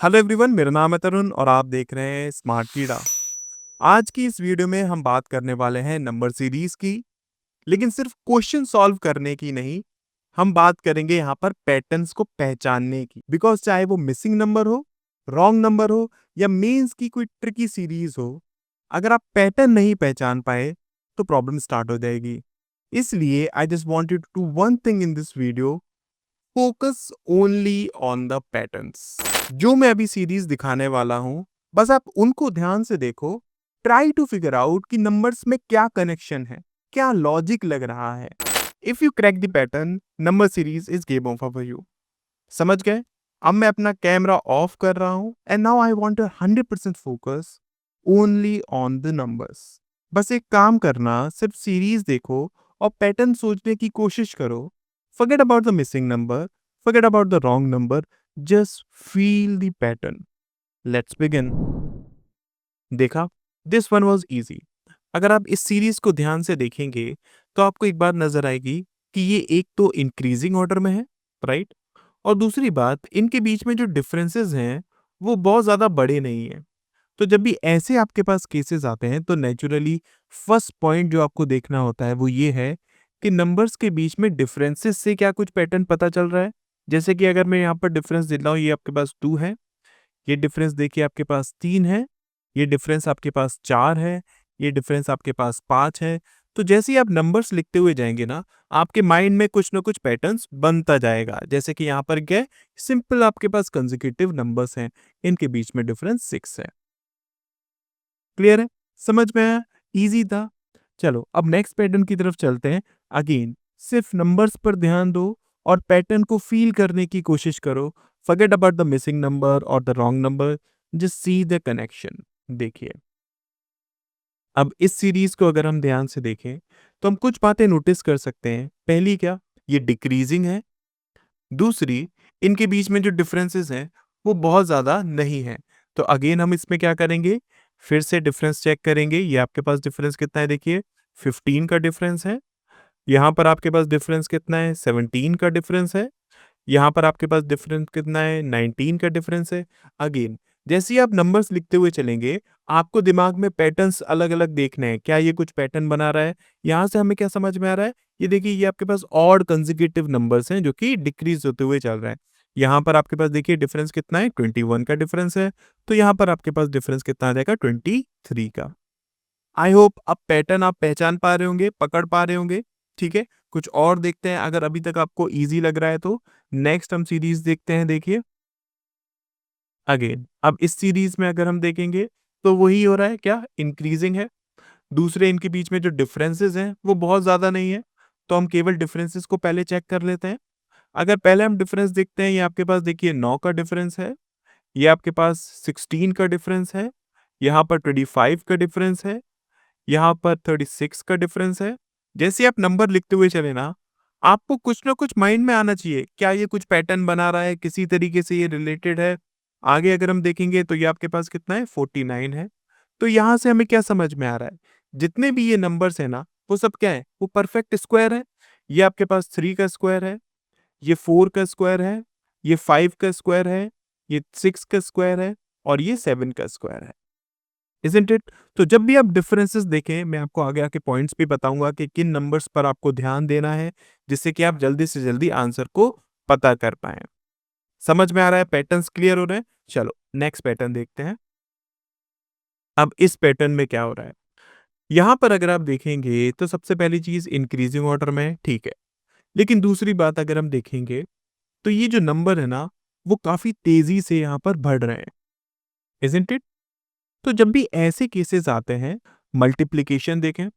Hello everyone, मेरा नाम है तरुण और आप देख रहे हैं स्मार्ट कीड़ा। आज की इस वीडियो में हम बात करने वाले हैं नंबर सीरीज की, लेकिन सिर्फ क्वेश्चन सॉल्व करने की नहीं। हम बात करेंगे यहाँ पर पैटर्न्स को पहचानने की, बिकॉज चाहे वो मिसिंग नंबर हो, रॉन्ग नंबर हो या मेंस की कोई ट्रिकी सीरीज हो, अगर आप पैटर्न नहीं पहचान पाए तो प्रॉब्लम स्टार्ट हो जाएगी। इसलिए I just wanted to do one thing in this video, focus only on the patterns. जो मैं अभी सीरीज दिखाने वाला हूं, बस आप उनको ध्यान से देखो। ट्राई टू फिगर आउट कि नंबर्स में क्या कनेक्शन है, क्या लॉजिक लग रहा है। If you crack the pattern, number series is game over for you. समझ गए? अब मैं अपना कैमरा ऑफ कर रहा हूं and now I want 100% focus only on the numbers. बस एक काम करना, सिर्फ सीरीज देखो और पैटर्न सोचने की कोशिश करो। Forget about the missing number, forget about the wrong number, just feel the pattern. Let's begin. देखा? This one was easy. अगर आप इस सीरीज को ध्यान से देखेंगे तो आपको एक बात नजर आएगी कि ये एक तो इंक्रीजिंग ऑर्डर में है, राइट? और दूसरी बात, इनके बीच में जो डिफरेंसेस हैं वो बहुत ज़्यादा बड़े नहीं हैं। तो जब भी ऐसे आपके पास केसेस आते हैं तो नेचुरली फर्स्ट पॉइंट जो आपको देखना होता है वो ये है कि नंबर्स के बीच में डिफरेंसेस से क्या कुछ पैटर्न पता चल रहा है। जैसे कि अगर मैं यहाँ पर डिफरेंस देता हूँ, ये आपके पास 2 है, ये डिफरेंस देखिए आपके पास 3 है, ये डिफरेंस आपके पास 4 है, ये डिफरेंस आपके पास 5 है। तो जैसे ही आप नंबर्स लिखते हुए जाएंगे ना, आपके माइंड में कुछ ना कुछ पैटर्न्स बनता जाएगा। जैसे कि यहाँ पर क्या है, सिंपल आपके पास कंसेक्यूटिव नंबर्स हैं, इनके बीच में डिफरेंस 6 है। क्लियर है? समझ में आया? इजी था। चलो अब नेक्स्ट पैटर्न की तरफ चलते हैं। अगेन सिर्फ नंबर्स पर ध्यान दो और पैटर्न को फील करने की कोशिश करो। Forget about the missing number और the wrong number, just see the connection. देखिए, अब इस सीरीज को अगर हम ध्यान से देखें तो हम कुछ बातें नोटिस कर सकते हैं। पहली क्या, ये डिक्रीजिंग है। दूसरी, इनके बीच में जो डिफरेंसेस हैं वो बहुत ज़्यादा नहीं है। तो अगेन हम इसमें क्या करेंगे, फिर से डिफरेंस चेक करेंगे। ये आपके पास डिफरेंस कितना है, देखिए 15 का डिफरेंस है। यहाँ पर आपके पास डिफरेंस कितना है, 17 का डिफरेंस है। यहाँ पर आपके पास डिफरेंस कितना है, 19 का डिफरेंस है। अगेन जैसे ही आप नंबर्स लिखते हुए चलेंगे, आपको दिमाग में पैटर्न्स अलग अलग देखने हैं। क्या ये कुछ पैटर्न बना रहा है? यहाँ से हमें क्या समझ में आ रहा है, ये देखिए ये आपके पास ऑड कंसेक्यूटिव नंबर्स हैं जो कि डिक्रीज होते हुए चल रहे हैं। यहाँ पर आपके पास देखिए डिफरेंस कितना है, 21 का डिफरेंस है। तो यहाँ पर आपके पास डिफरेंस कितना आ जाएगा, 23 का। आई होप अब पैटर्न आप पहचान पा रहे होंगे, पकड़ पा रहे होंगे। ठीक है, कुछ और देखते हैं। अगर अभी तक आपको इजी लग रहा है तो नेक्स्ट हम सीरीज देखते हैं। देखिए अगेन, अब इस सीरीज में अगर हम देखेंगे तो वही हो रहा है, क्या इंक्रीजिंग है। दूसरे इनके बीच में जो डिफरेंसेस हैं वो बहुत ज्यादा नहीं है। तो हम केवल डिफरेंसेस को पहले चेक कर लेते हैं। अगर पहले हम डिफरेंस देखते हैं, ये आपके पास देखिए 9 का डिफरेंस है, ये आपके पास 16 का डिफरेंस है, यहाँ पर 25 का डिफरेंस है, यहाँ पर 36 का डिफरेंस है। जैसे आप नंबर लिखते हुए चले ना, आपको कुछ ना कुछ माइंड में आना चाहिए। क्या ये कुछ पैटर्न बना रहा है, किसी तरीके से ये रिलेटेड है। आगे अगर हम देखेंगे तो ये आपके पास कितना है, 49 है। तो यहाँ से हमें क्या समझ में आ रहा है, जितने भी ये नंबर्स है ना, वो सब क्या है, वो परफेक्ट स्क्वायर है। ये आपके पास 3 का स्क्वायर है, ये 4 का स्क्वायर है, ये 5 का स्क्वायर है, ये 6 का स्क्वायर है और ये 7 का स्क्वायर है। Isn't it? तो जब भी आप डिफरेंसेस देखें, मैं आपको आगे आके पॉइंट्स भी बताऊंगा कि किन नंबर्स पर आपको ध्यान देना है, जिससे कि आप जल्दी से जल्दी आंसर को पता कर पाए। समझ में आ रहा है? पैटर्न्स क्लियर हो रहे हैं? चलो नेक्स्ट पैटर्न देखते हैं। अब इस पैटर्न में क्या हो रहा है, यहाँ पर अगर आप देखेंगे तो सबसे पहली चीज इंक्रीजिंग ऑर्डर में है, ठीक है। लेकिन दूसरी बात अगर हम देखेंगे तो ये जो नंबर है ना, वो काफी तेजी से यहाँ पर बढ़ रहे हैं। Isn't it? तो जब भी ऐसे केसेस आते हैं, मल्टीप्लिकेशन देखें,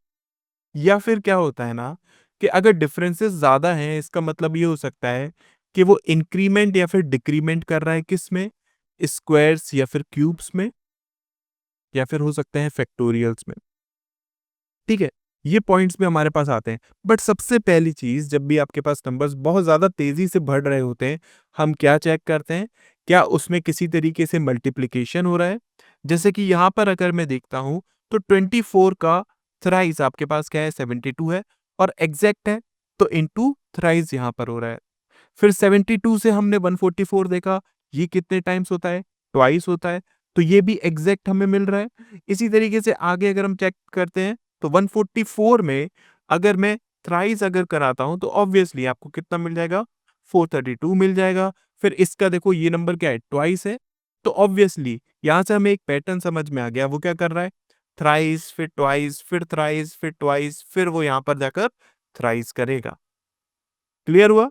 या फिर क्या होता है ना कि अगर डिफरेंसेस ज्यादा हैं, इसका मतलब ये हो सकता है कि वो इंक्रीमेंट या फिर डिक्रीमेंट कर रहा है, किस में, स्क्वायर्स या फिर क्यूब्स में, या फिर हो सकते हैं फैक्टोरियल्स में। ठीक है, ये पॉइंट्स भी हमारे पास आते हैं। बट सबसे पहली चीज, जब भी आपके पास नंबर्स बहुत ज्यादा तेजी से बढ़ रहे होते हैं, हम क्या चेक करते हैं, क्या उसमें किसी तरीके से मल्टीप्लिकेशन हो रहा है। जैसे कि यहाँ पर अगर मैं देखता हूँ तो 24 का थ्राइस आपके पास क्या है, 72 है और एग्जैक्ट है, तो इनटू थ्राइस यहाँ पर हो रहा है। फिर 72 से हमने 144 देखा, ये कितने टाइम्स होता है, ट्वाइस होता है, तो ये भी एग्जैक्ट हमें मिल रहा है। इसी तरीके से आगे अगर हम चेक करते हैं तो 144 में अगर मैं थ्राइस अगर कराता हूं तो ऑब्वियसली आपको कितना मिल जाएगा, 432 मिल जाएगा। फिर इसका देखो ये नंबर क्या है, ट्वाइस है, तो ऑब्वियसली यहां से हमें एक पैटर्न समझ में आ गया। वो क्या कर रहा है, थ्राइस फिर ट्वाइस फिर थ्राइस फिर ट्वाइस, फिर वो यहां पर जाकर थ्राइस करेगा। क्लियर हुआ,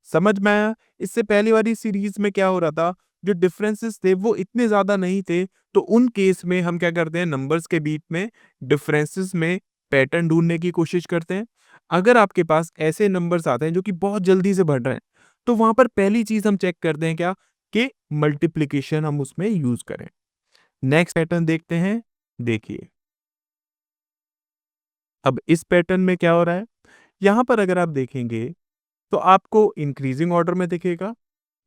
समझ में आया? इससे पहली वाली सीरीज में क्या हो रहा था, जो डिफरेंसेस थे वो इतने ज्यादा नहीं थे, तो उन केस में हम क्या करते हैं, नंबर्स के बीच में डिफरेंसेस में पैटर्न ढूंढने की कोशिश करते हैं। अगर आपके पास ऐसे नंबर्स आते हैं जो कि बहुत जल्दी से बढ़ रहे हैं, तो वहां पर पहली चीज हम चेक करते हैं क्या, कि मल्टीप्लीकेशन हम उसमें यूज करें। नेक्स्ट पैटर्न देखते हैं, देखिए अब इस पैटर्न में क्या हो रहा है। यहां पर अगर आप देखेंगे तो आपको इंक्रीजिंग ऑर्डर में दिखेगा,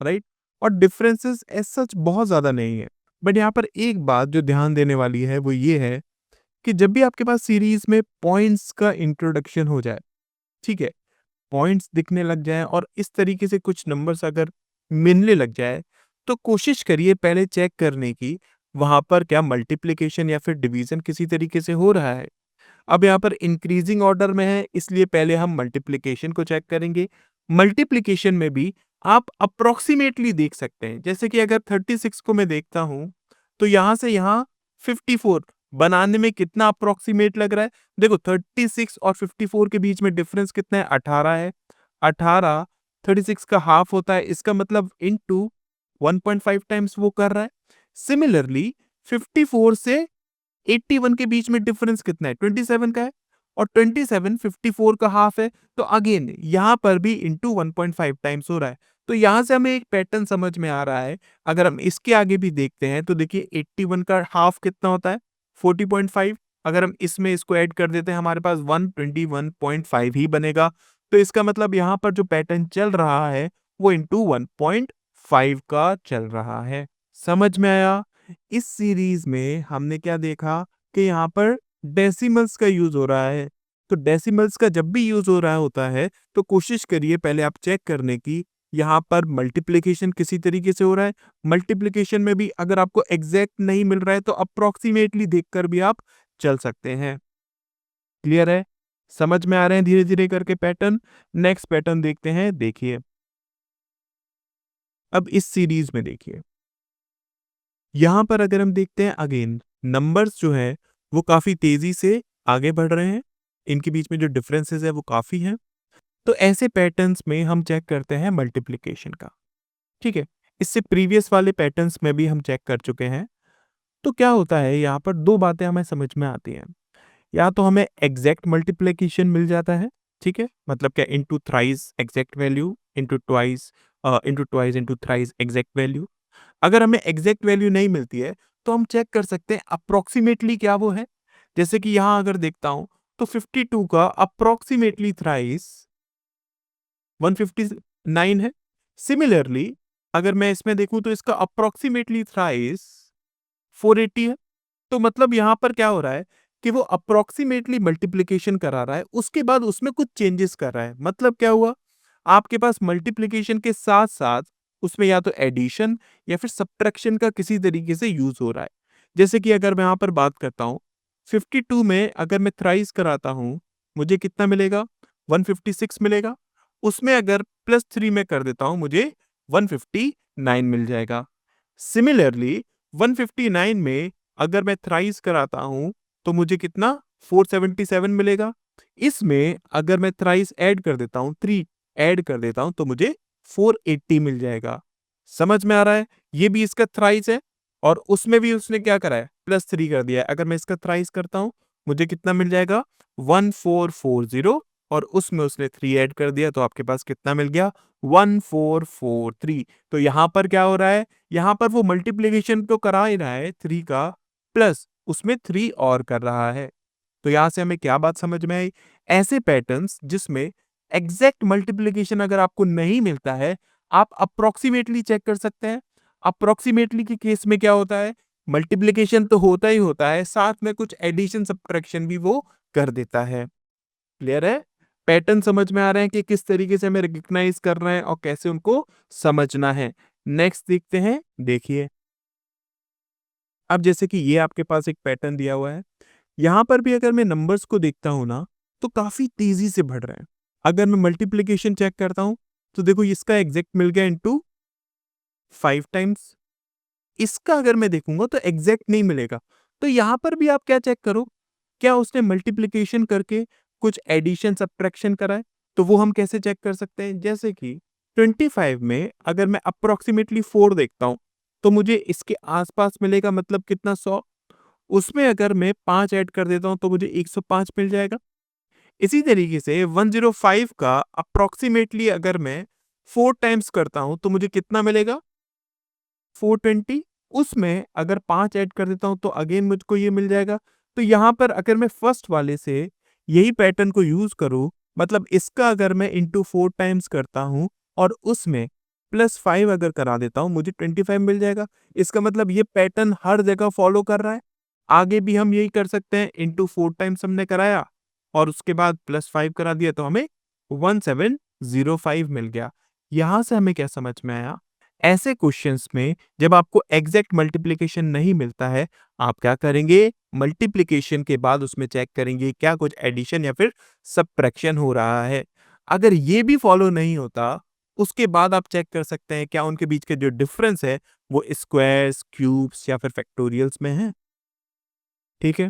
राइट, और डिफरेंसेस एज सच बहुत ज्यादा नहीं है। बट यहाँ पर एक बात जो ध्यान देने वाली है वो ये है कि जब भी आपके पास सीरीज में पॉइंट्स का इंट्रोडक्शन हो जाए, ठीक है, पॉइंट्स दिखने लग जाए और इस तरीके से कुछ नंबर्स अगर मिलने लग जाए, तो कोशिश करिए पहले चेक करने की वहां पर क्या मल्टीप्लिकेशन या फिर डिवीजन किसी तरीके से हो रहा है। अब यहाँ पर इंक्रीजिंग ऑर्डर में है, इसलिए पहले हम मल्टीप्लिकेशन को चेक करेंगे। मल्टीप्लिकेशन में भी आप अप्रोक्सीमेटली देख सकते हैं, जैसे कि अगर 36 को मैं देखता हूं तो यहां से यहां 54 बनाने में कितना अप्रोक्सीमेट लग रहा है। देखो 36 और 54 के बीच में डिफरेंस कितना है, 18 है। 18 36 का हाफ होता है, इसका मतलब इनटू 1.5 टाइम्स वो कर रहा है। सिमिलरली 54 से 81 के बीच में डिफरेंस कितना है, 27 का है, और 27 54 का हाफ है, तो अगेन यहां पर भी इंटू 1.5 टाइम्स हो रहा है। तो यहां से हमें एक पैटर्न समझ में आ रहा है। अगर हम इसके आगे भी देखते हैं तो देखिए 81 का हाफ कितना होता है, 40.5। अगर हम इसमें इसको ऐड कर देते हैं हमारे पास 121.5 ही बनेगा। तो इसका मतलब यहां पर जो पैटर्न चल रहा है वो इंटू 1.5 का चल रहा है। समझ में आया? इस सीरीज में हमने क्या देखा कि यहाँ पर डेसिमल्स का यूज हो रहा है। तो डेसिमल्स का जब भी यूज हो रहा होता है तो कोशिश करिए पहले आप चेक करने की यहाँ पर मल्टीप्लिकेशन किसी तरीके से हो रहा है। मल्टीप्लिकेशन में भी अगर आपको एग्जैक्ट नहीं मिल रहा है तो अप्रोक्सीमेटली देखकर भी आप चल सकते हैं। क्लियर है, समझ में आ रहे हैं धीरे धीरे करके पैटर्न। नेक्स्ट पैटर्न देखते हैं, देखिए अब इस सीरीज में देखिए यहां पर अगर हम देखते हैं अगेन नंबर्स जो है वो काफी तेजी से आगे बढ़ रहे हैं, इनके बीच में जो डिफरेंसेस है वो काफी हैं। तो ऐसे पैटर्न्स में हम चेक करते हैं मल्टीप्लिकेशन का, ठीक है। इससे प्रीवियस वाले पैटर्न्स में भी हम चेक कर चुके हैं। तो क्या होता है यहाँ पर दो बातें हमें समझ में आती हैं। या तो हमें एग्जैक्ट मल्टीप्लिकेशन मिल जाता है, ठीक है, मतलब क्या into thrice exact value into twice into thrice exact value. अगर हमें एग्जैक्ट वैल्यू नहीं मिलती है तो हम चेक कर सकते हैं अप्रोक्सीमेटली क्या वो है। जैसे कि यहां अगर देखता हूं तो 52 का अप्रोक्सीमेटली थ्राइस 159 है। सिमिलरली अगर मैं इसमें देखूं तो इसका अप्रोक्सीमेटली थ्राइस 480 है। तो मतलब यहां पर क्या हो रहा है कि वो अप्रोक्सीमेटली मल्टीप्लिकेशन करा रहा है, उसके बाद उसमें कुछ चेंजेस कर रहा है। मतलब क्या हुआ, आपके पास मल्टीप्लिकेशन के साथ साथ उसमें या तो एडिशन या फिर सब्ट्रैक्शन का किसी तरीके से यूज हो रहा है। जैसे कि अगर मैं यहां पर बात करता हूं 52 में अगर मैं थ्राइस कराता हूं मुझे कितना मिलेगा, 156 मिलेगा। उसमें अगर +3 में कर देता हूं मुझे 159 मिल जाएगा। सिमिलरली 159 में अगर मैं थ्राइस कराता हूं तो मुझे कितना, 477 मिलेगा। इसमें अगर मैं थ्राइस ऐड कर देता हूं, 3 ऐड कर देता हूं तो मुझे 480 मिल जाएगा। समझ में आ रहा है, ये भी इसका थ्राइस है और उसमें भी उसने क्या करा है, +3 कर दिया है। अगर मैं इसका थ्राइस करता हूं मुझे कितना मिल जाएगा, 1440, और उसमें उसने 3 ऐड कर दिया तो आपके पास कितना मिल गया, 1443। तो यहां पर क्या हो रहा है, यहां पर वो मल्टीप्लिकेशन तो करा ही रहा है 3 का, प्लस उसमें 3 और कर रहा है। तो यहां से हमें क्या बात समझ में आई, ऐसे पैटर्न्स जिसमें एग्जैक्ट मल्टीप्लिकेशन अगर आपको नहीं मिलता है, आप अप्रोक्सीमेटली चेक कर सकते हैं। अप्रोक्सीमेटली के केस में क्या होता है, मल्टीप्लिकेशन तो होता ही होता है, साथ में कुछ एडिशन सब्ट्रैक्शन भी वो कर देता है। क्लियर है, पैटर्न समझ में आ रहे हैं कि किस तरीके से हमें रिकग्नाइज कर रहे हैं और कैसे उनको समझना है। नेक्स्ट देखते हैं, देखिए अब जैसे कि ये आपके पास एक पैटर्न दिया हुआ है, यहाँ पर भी अगर मैं नंबर्स को देखता हूँ ना, तो काफ़ी तेज़ी से बढ़ रहे हैं। अगर मैं मल्टीप्लिकेशन चेक करता हूँ, तो देखो इसका एग्ज़ैक्ट मिल गया इनटू 5 टाइम्स। इसका अगर मैं देखूँगा तो एग्ज़ैक्ट नहीं मिलेगा। तो यहाँ पर भी आप क्या चेक करो, क्या उसने मल्टीप्लिकेशन करके कुछ एडिशन सब्ट्रैक्शन करा है? तो वो हम कैसे चेक कर सकते हैं? जैसे कि 25 में अगर मैं अप्रॉक्सिमेटली 4 देखता हूँ, तो मुझे इसके आस-पास मिलेगा मतलब कितना 100। उसमें अगर मैं 5 ऐड कर देता हूँ तो मुझे 105 मिल जाएगा। इसी तरीके से 105 का अप्रॉक्सिमेटली अगर मैं 4 टाइम्स करता हूँ तो मुझे कितना मिलेगा? 420। उसमें अगर 5 ऐड कर देता हूँ तो अगेन मुझको ये मिल जाएगा। तो यहाँ पर अगर मैं फर्स्ट वाले से यही पैटर्न को यूज़ करूँ, मतलब इसका अगर मैं इंटू 4 टाइम्स करता हूँ और उसमें +5 अगर करा देता हूँ, मुझे 25 मिल जाएगा। इसका मतलब ये पैटर्न हर जगह फॉलो कर रहा है। आगे भी हम यही कर सकते हैं, इंटू 4 टाइम्स हमने कराया और उसके बाद +5 करा दिया तो हमें 1705 मिल गया। यहाँ से हमें क्या समझ में आया? ऐसे क्वेश्चंस में जब आपको एग्जैक्ट मल्टीप्लिकेशन नहीं मिलता है, आप क्या करेंगे? मल्टीप्लिकेशन के बाद उसमें चेक करेंगे क्या कुछ एडिशन या फिर सब्ट्रैक्शन हो रहा है। अगर ये भी फॉलो नहीं होता, उसके बाद आप चेक कर सकते हैं क्या उनके बीच के जो डिफरेंस है, वो स्क्वायर्स, क्यूब्स या फिर फैक्टोरियल्स में है। ठीक है?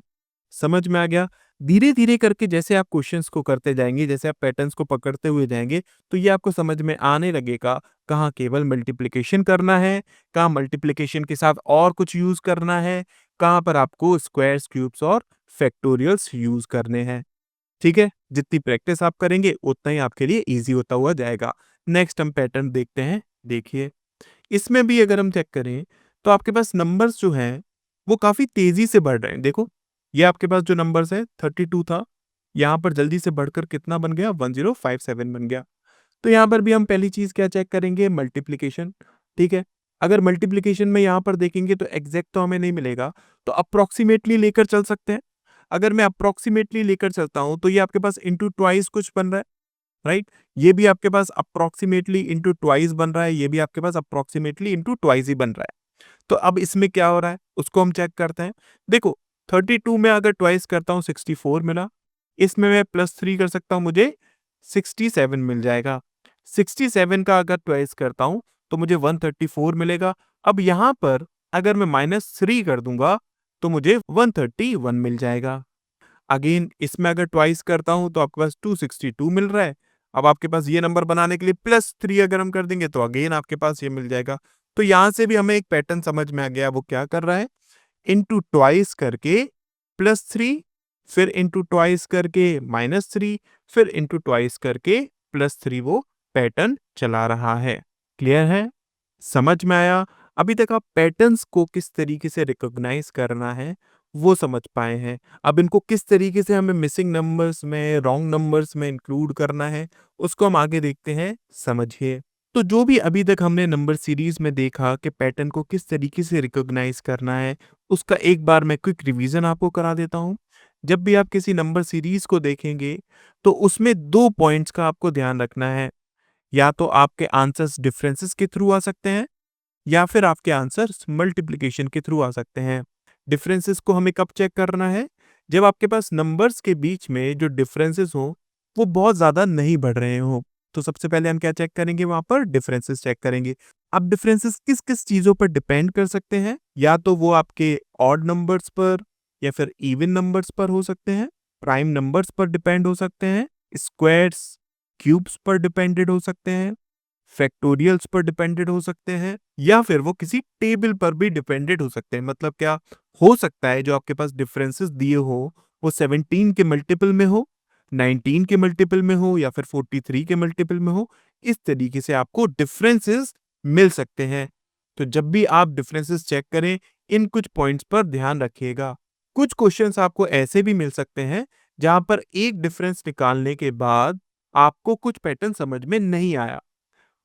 समझ में आ गया? धीरे-धीरे करके जैसे आप क्वेश्चंस को करते जाएँगे, जैसे आप पैटर्न्स को पकड़ते हुए जाएँगे, तो ये आपको समझ में आने लगेगा, कहाँ केवल मल्टीप्लिकेशन करना है, कहाँ मल्टीप्लिकेशन के साथ और कुछ यूज़ करना है, कहाँ पर आपको स्क्वायर्स, क्यूब्स और फैक्टोरियल्स यूज़ करने हैं। ठीक है? जितनी प्रैक्टिस आप करेंगे, उतना ही आपके लिए ईज़ी होता हुआ जाएगा। नेक्स्ट हम पैटर्न देखते हैं। देखिए, इसमें भी अगर हम चेक करें, तो आपके पास नंबर्स जो हैं, वो काफ़ी तेज़ी से बढ़ रहे हैं। देखो, ये आपके पास जो नंबर्स है 32 था, यहाँ पर जल्दी से बढ़कर कितना बन गया? 1057 बन गया। तो यहाँ पर भी हम पहली चीज़ क्या चेक करेंगे? मल्टीप्लिकेशन, ठीक है? अगर मल्टीप्लिकेशन में यहाँ पर देखेंगे तो एग्ज़ैक्ट तो हमें नहीं मिलेगा, तो अप्रॉक्सिमेटली लेकर चल सकते हैं। अगर मैं अप्रॉक्सिमेटली लेकर चलता हूँ, तो ये आपके पास इंटू ट्वाइस कुछ बन रहा है। राइट? ये भी आपके पास अप्रॉक्सिमेटली इंटू ट्वाइस बन रहा है, ये भी आपके पास अप्रॉक्सिमेटली इंटू ट्वाइस ही बन रहा है। तो अब इसमें क्या हो रहा है, उसको हम चेक करते हैं। देखो, 32 में अगर ट्वाइस करता हूँ 64 मिला, इसमें मैं +3 कर सकता हूँ, मुझे 67 मिल जाएगा। 67 का अगर ट्वाइस करता हूँ, तो मुझे 134 मिलेगा। अब यहाँ पर अगर मैं -3 कर दूँगा, तो मुझे 131 मिल जाएगा। अगेन इसमें अगर ट्वाइस करता हूँ तो आपके पास 262 मिल रहा है। अब आपके पास ये नंबर बनाने के लिए +3 अगर हम कर देंगे तो अगेन आपके पास ये मिल जाएगा। तो यहाँ से भी हमें एक पैटर्न समझ में आ गया, वो क्या कर रहा है? इंटू ट्वाइस करके +3, फिर इंटू ट्वाइस करके -3, फिर इंटू ट्वाइस करके +3 वो पैटर्न चला रहा है। क्लियर है? समझ में आया? अभी तक आप पैटर्न्स को किस तरीके से रिकॉग्नाइज़ करना है, वो समझ पाए हैं। अब इनको किस तरीके से हमें मिसिंग नंबर्स में, रॉन्ग नंबर्स में इंक्लूड करना है, उसको हम आगे देखते हैं, समझिए। तो जो भी अभी तक हमने नंबर सीरीज़ में देखा कि पैटर्न को किस तरीके से रिकॉग्नाइज़ करना है, उसका एक बार मैं क्विक रिवीजन आपको करा देता हूँ। जब भी आप किसी नंबर सीरीज़ को देखेंगे, तो उसमें 2 पॉइंट्स का आपको ध्यान रखना है। या तो आपके आंसर्स डिफरेंसेस के थ्रू आ सकते हैं, या फिर आपके आंसर्स मल्टीप्लिकेशन के थ्रू आ सकते हैं। डिफरेंसेस को हमें कब चेक करना है? जब आपके पास नंबर्स के बीच में जो डिफरेंसेस हों, वो बहुत ज़्यादा नहीं बढ़ रहे हों। तो सबसे पहले हम क्या चेक करेंगे? वहाँ पर डिफरेंसेस चेक करेंगे। अब डिफरेंसेस किस-किस चीज़ों पर डिपेंड कर सकते हैं? या तो वो आपके ऑड नंबर्स पर या फिर इवन नंबर्स पर हो सकते हैं, प्राइम नंबर्स पर डिपेंड हो सकते हैं, स्क्वायर्स, क्यूब्स पर डिपेंडेड हो सकते हैं, फैक्टोरियल्स पर डिपेंडेड हो सकते हैं, या फिर वो किसी टेबल पर भी डिपेंडेड हो सकते हैं। मतलब क्या हो सकता है, जो आपके पास डिफरेंसेस दिए हो वो 17 के मल्टीपल में हो, 19 के मल्टीपल में हो, या फिर 43 के मल्टीपल में हो। इस तरीके से आपको डिफरेंसेस मिल सकते हैं। तो जब भी आप डिफरेंसेस चेक करें, इन कुछ पॉइंट्स पर ध्यान रखिएगा। कुछ क्वेश्चंस आपको ऐसे भी मिल सकते हैं जहां पर एक डिफरेंस निकालने के बाद आपको कुछ पैटर्न समझ में नहीं आया,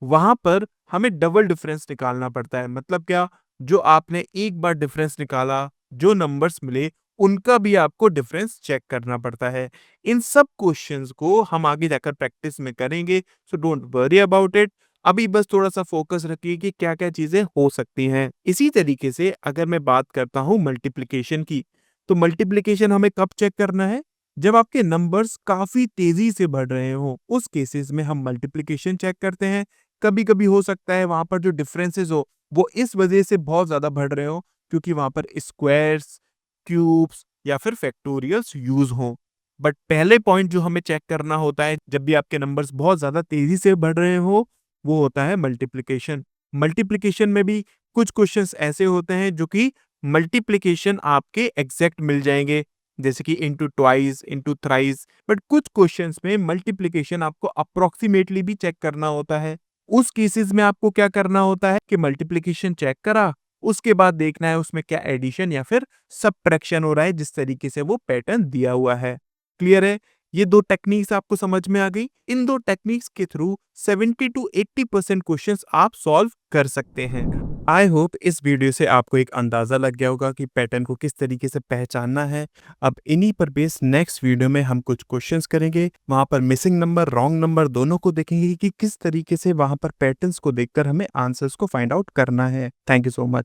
वहाँ पर हमें डबल डिफरेंस निकालना पड़ता है। मतलब क्या? जो आपने एक बार डिफरेंस निकाला, जो नंबर्स मिले, उनका भी आपको डिफरेंस चेक करना पड़ता है। इन सब क्वेश्चंस को हम आगे जाकर प्रैक्टिस में करेंगे, so don't worry about it. अभी बस थोड़ा-सा फ़ोकस रखिए कि क्या-क्या चीज़ें हो सकती हैं। इसी तरीके से अगर मैं बात करता हूँ मल्टीप्लिकेशन की, तो मल्टीप्लिकेशन हमें कब चेक करना है? जब आपके नंबर्स काफ़ी तेज़ी से बढ़ रहे हों, उस केसेज़ में हम मल्टीप्लिकेशन चेक करते हैं। कभी-कभी हो सकता है वहाँ पर जो डिफरेंसेस हो, वो इस वजह से बहुत ज़्यादा बढ़ रहे हों क्योंकि वहाँ पर स्क्वायर्स, क्यूब्स या फिर फैक्टोरियल्स यूज़ हों। बट पहले पॉइंट जो हमें चेक करना होता है जब भी आपके नंबर्स बहुत ज़्यादा तेज़ी से बढ़ रहे हों, वो होता है मल्टीप्लिकेशन। मल्टीप्लिकेशन में भी कुछ क्वेश्चंस ऐसे होते हैं जो कि मल्टीप्लिकेशन आपके एग्ज़ैक्ट मिल जाएँगे, जैसे कि into twice, into thrice, but कुछ क्वेश्चंस में मल्टीप्लिकेशन आपको अप्रॉक्सिमेटली भी चेक करना होता है। उस केसेज़ में आपको क्या करना होता है कि मल्टीप्लिकेशन चेक करा, उसके बाद देखना है उसमें क्या एडिशन या फिर सबट्रैक्शन हो रहा है, जिस तरीके से वो पैटर्न दिया हुआ है। क्लियर है? ये 2 टेक्निक्स आपको समझ में आ गई? इन 2 टेक्निक्स के थ्रू 70 टू 80% क्वेश्चंस आप सॉल्व कर सकते हैं। आई होप इस वीडियो से आपको एक अंदाज़ा लग गया होगा कि पैटर्न को किस तरीके से पहचानना है। अब इन्हीं पर बेस्ड नेक्स्ट वीडियो में हम कुछ क्वेश्चंस करेंगे। वहाँ पर मिसिंग नंबर, रॉन्ग नंबर दोनों को देखेंगे कि किस तरीके से वहाँ पर पैटर्न्स को देखकर हमें आंसर्स को फाइंड आउट करना है। Thank you so much.